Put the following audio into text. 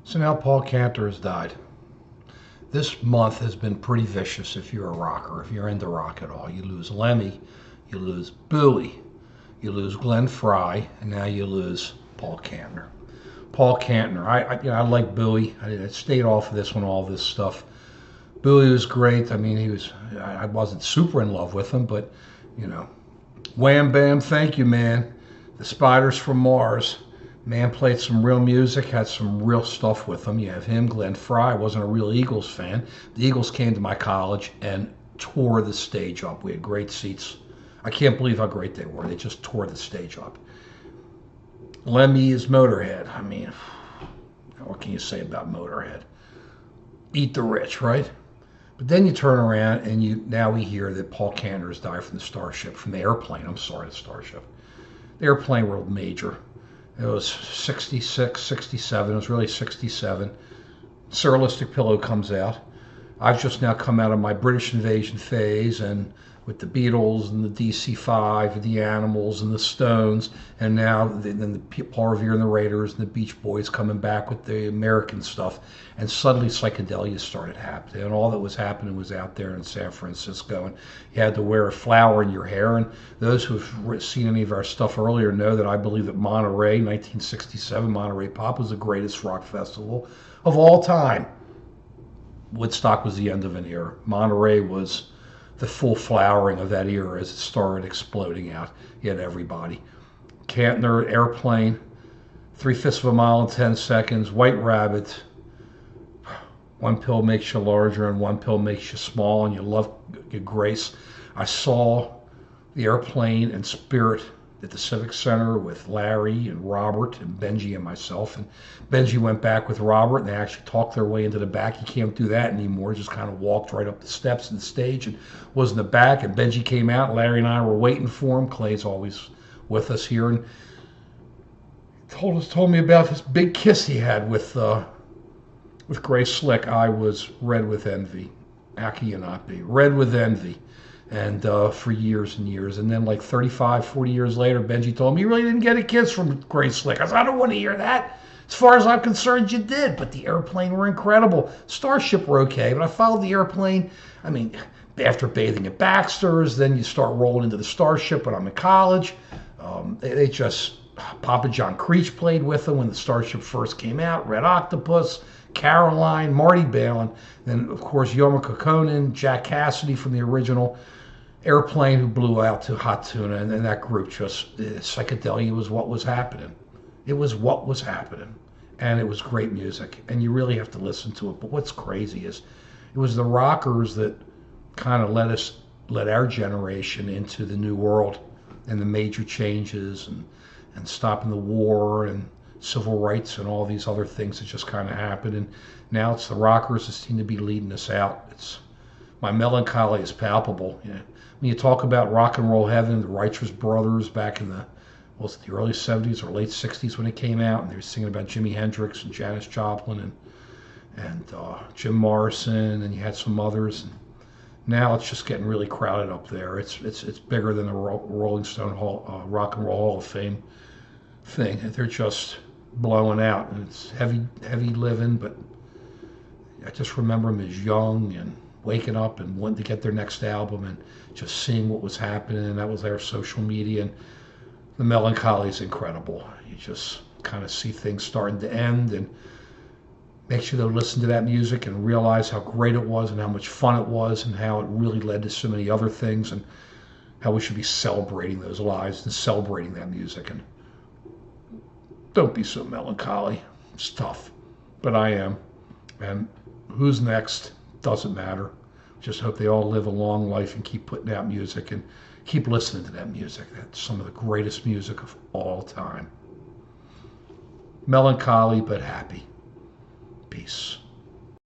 So now Paul Cantor has died. This month has been pretty vicious if you're a rocker, if you're into rock at all. You lose Lemmy, you lose Bowie, you lose Glenn Frey, and now you lose Paul Kantner. Paul Kantner, I like Bowie. I stayed off of this one, all this stuff. Bowie was great. I mean, I wasn't super in love with him, but, you know, Wham Bam, thank you, man. The Spiders from Mars. Man played some real music, had some real stuff with him. You have him, Glenn Frey. I wasn't a real Eagles fan. The Eagles came to my college and tore the stage up. We had great seats. I can't believe how great they were. They just tore the stage up. Lemmy is Motorhead. I mean, what can you say about Motorhead? Eat the rich, right? But then you turn around and now we hear that Paul Kantner has died from the airplane. I'm sorry, the Starship. The airplane were major. It was 66, 67. It was really 67. Surrealistic Pillow comes out. I've just now come out of my British invasion phase, and with the Beatles and the DC-5 and the Animals and the Stones, and now then the Paul Revere and the Raiders and the Beach Boys coming back with the American stuff. And suddenly psychedelia started happening, and all that was happening was out there in San Francisco, and you had to wear a flower in your hair. And those who have seen any of our stuff earlier know that I believe that Monterey, 1967, Monterey Pop was the greatest rock festival of all time. Woodstock was the end of an era. Monterey was the full flowering of that era as it started exploding out. You had everybody. Kantner, Airplane, 3/5 of a mile in 10 seconds, White Rabbit. One pill makes you larger and one pill makes you small, and you love your grace. I saw the Airplane and Spirit at the Civic Center with Larry and Robert and Benji and myself. And Benji went back with Robert, and they actually talked their way into the back. You can't do that anymore. Just kind of walked right up the steps of the stage and was in the back. And Benji came out, and Larry and I were waiting for him. Clay's always with us here, and told me about this big kiss he had with Grace Slick. I was red with envy. How can you not be? Red with envy. And for years and years. And then like 35, 40 years later, Benji told me, you really didn't get a kiss from Grace Slick. I said, I don't want to hear that. As far as I'm concerned, you did. But the Airplane were incredible. Starship were okay, but I followed the Airplane. I mean, after bathing at Baxter's, then you start rolling into the Starship when I'm in college. They just, Papa John Creech played with them when the Starship first came out. Red Octopus, Caroline, Marty Balin, then of course Yoma Kokkonen, Jack Cassidy from the original Airplane, who blew out to Hot Tuna, and then that group just, psychedelia was what was happening. It was what was happening, and it was great music, and you really have to listen to it. But what's crazy is it was the rockers that kind of let our generation into the new world and the major changes and stopping the war and civil rights and all these other things that just kind of happened. And now it's the rockers that seem to be leading us out. It's my melancholy is palpable. You know, when you talk about rock and roll heaven, the Righteous Brothers back in the early 70s or late 60s when it came out, and they were singing about Jimi Hendrix and Janis Joplin and Jim Morrison, and you had some others. And now it's just getting really crowded up there. It's bigger than the Rolling Stone Rock and Roll Hall of Fame thing. They're just blowing out, and it's heavy living. But I just remember them as young and waking up and wanting to get their next album and just seeing what was happening, and that was their social media. And the melancholy is incredible. You just kind of see things starting to end, and makes you to listen to that music and realize how great it was and how much fun it was and how it really led to so many other things, and how we should be celebrating those lives and celebrating that music. And don't be so melancholy. It's tough, but I am. And who's next doesn't matter. Just hope they all live a long life and keep putting out music and keep listening to that music. That's some of the greatest music of all time. Melancholy, but happy. Peace.